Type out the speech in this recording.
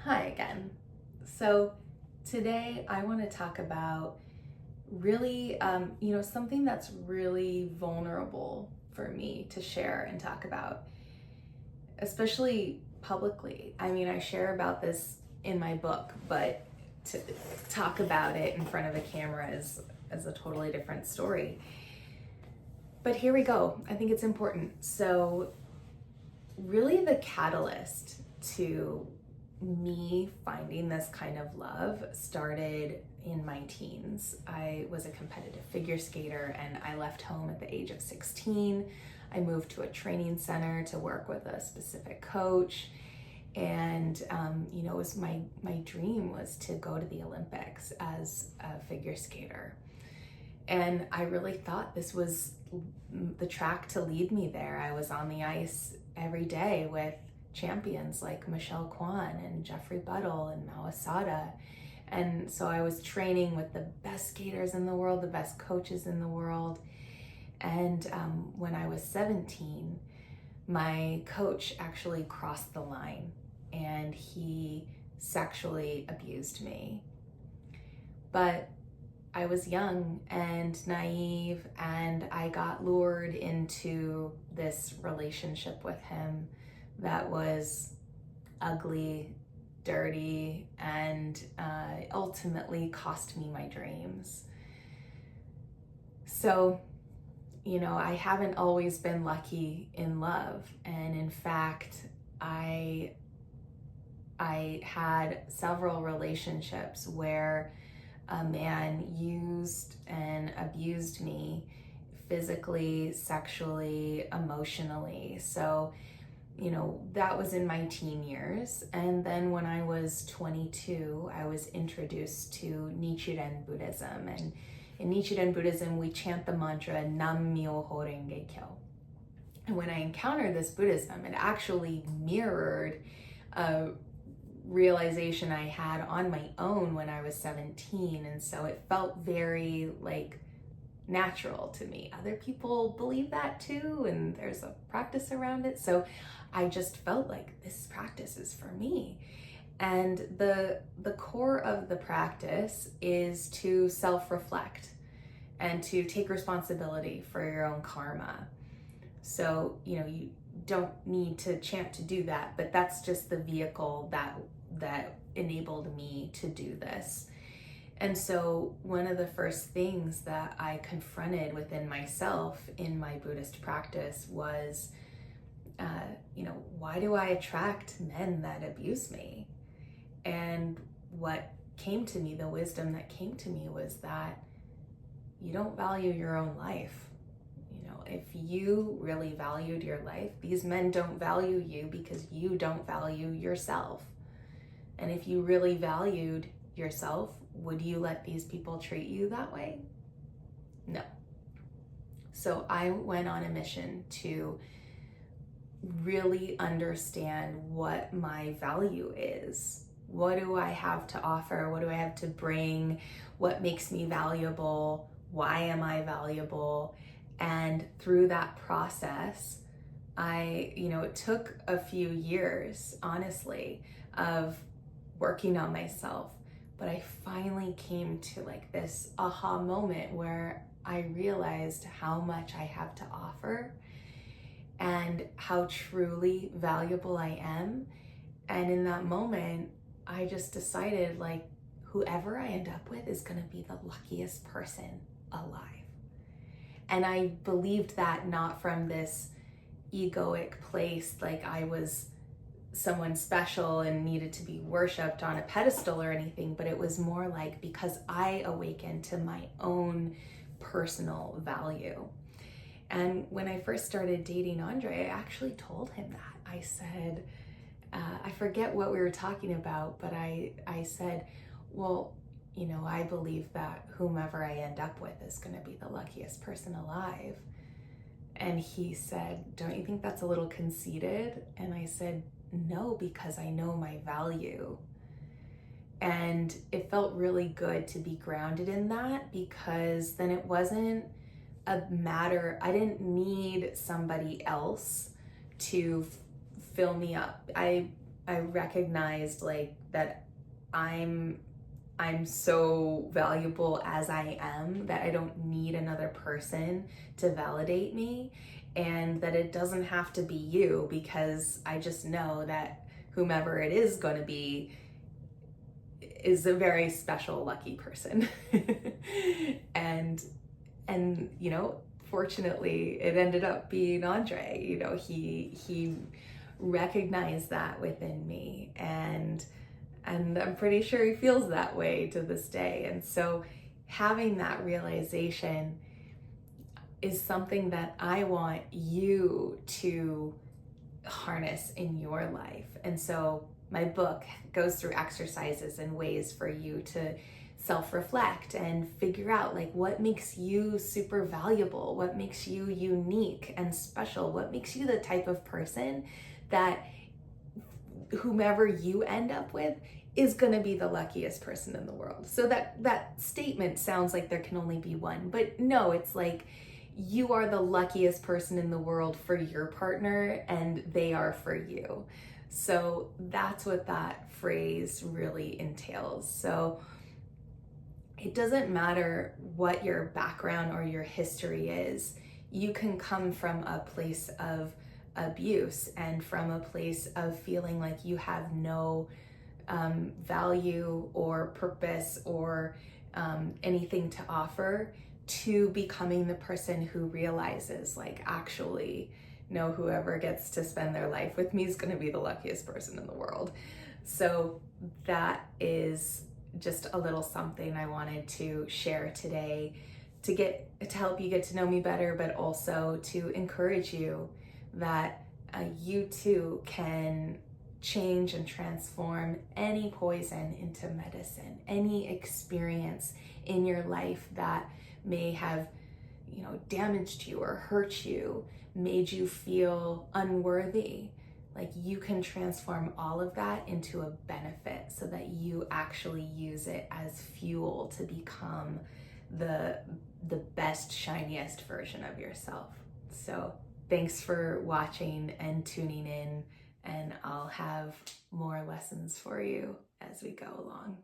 Hi again. So today I want to talk about really, something that's really vulnerable for me to share and talk about, especially publicly. I mean, I share about this in my book, but to talk about it in front of a camera is a totally different story. But here we go. I think it's important. So really the catalyst to me finding this kind of love started in my teens. I was a competitive figure skater and I left home at the age of 16. I moved to a training center to work with a specific coach. And, it was my dream was to go to the Olympics as a figure skater. And I really thought this was the track to lead me there. I was on the ice every day with champions like Michelle Kwan and Jeffrey Buttle and Mao Asada. And so I was training with the best skaters in the world, the best coaches in the world. And when I was 17, my coach actually crossed the line and he sexually abused me. But I was young and naive, and I got lured into this relationship with him that was ugly, dirty, and ultimately cost me my dreams. So, I haven't always been lucky in love. And in fact, I had several relationships where a man used and abused me physically, sexually, emotionally. So, that was in my teen years. And then when I was 22, I was introduced to Nichiren Buddhism. And in Nichiren Buddhism, we chant the mantra Nam Myoho Renge Kyo. And when I encountered this Buddhism, it actually mirrored a realization I had on my own when I was 17. And so it felt very natural to me. Other people believe that too, and there's a practice around it. So I just felt like this practice is for me. And the core of the practice is to self-reflect and to take responsibility for your own karma. So, you don't need to chant to do that, but that's just the vehicle that enabled me to do this. And so one of the first things that I confronted within myself in my Buddhist practice was, why do I attract men that abuse me? And what came to me, the wisdom that came to me, was that you don't value your own life. If you really valued your life, these men don't value you because you don't value yourself. And if you really valued yourself, would you let these people treat you that way? No. So I went on a mission to really understand what my value is. What do I have to offer? What do I have to bring? What makes me valuable? Why am I valuable? And through that process, it took a few years, honestly, of working on myself. But I finally came to this aha moment where I realized how much I have to offer and how truly valuable I am. And in that moment, I just decided whoever I end up with is going to be the luckiest person alive. And I believed that not from this egoic place, like I was someone special and needed to be worshipped on a pedestal or anything, but it was more because I awakened to my own personal value. And when I first started dating Andre, I actually told him that. I said, I forget what we were talking about, but I said, well, I believe that whomever I end up with is going to be the luckiest person alive. And he said, don't you think that's a little conceited? And I said, no, because I know my value. And it felt really good to be grounded in that, because then it wasn't a matter, I didn't need somebody else to fill me up. I I recognized like that I'm so valuable as I am, that I don't need another person to validate me, and that it doesn't have to be you, because I just know that whomever it is going to be is a very special, lucky person. and you know, fortunately it ended up being Andre. You know, he recognized that within me, and I'm pretty sure he feels that way to this day. And so having that realization is something that I want you to harness in your life. And so my book goes through exercises and ways for you to self-reflect and figure out like what makes you super valuable, what makes you unique and special, what makes you the type of person that whomever you end up with is going to be the luckiest person in the world. So that statement sounds like there can only be one, but no, it's like you are the luckiest person in the world for your partner, and they are for you. So that's what that phrase really entails. So it doesn't matter what your background or your history is. You can come from a place of abuse and from a place of feeling like you have no value or purpose or anything to offer, to becoming the person who realizes like, actually, no, whoever gets to spend their life with me is going to be the luckiest person in the world. So that is just a little something I wanted to share today to help you get to know me better, but also to encourage you that you too can change and transform any poison into medicine, any experience in your life that may have, you know, damaged you or hurt you, made you feel unworthy. Like, you can transform all of that into a benefit so that you actually use it as fuel to become the best, shiniest version of yourself. So thanks for watching and tuning in, and I'll have more lessons for you as we go along.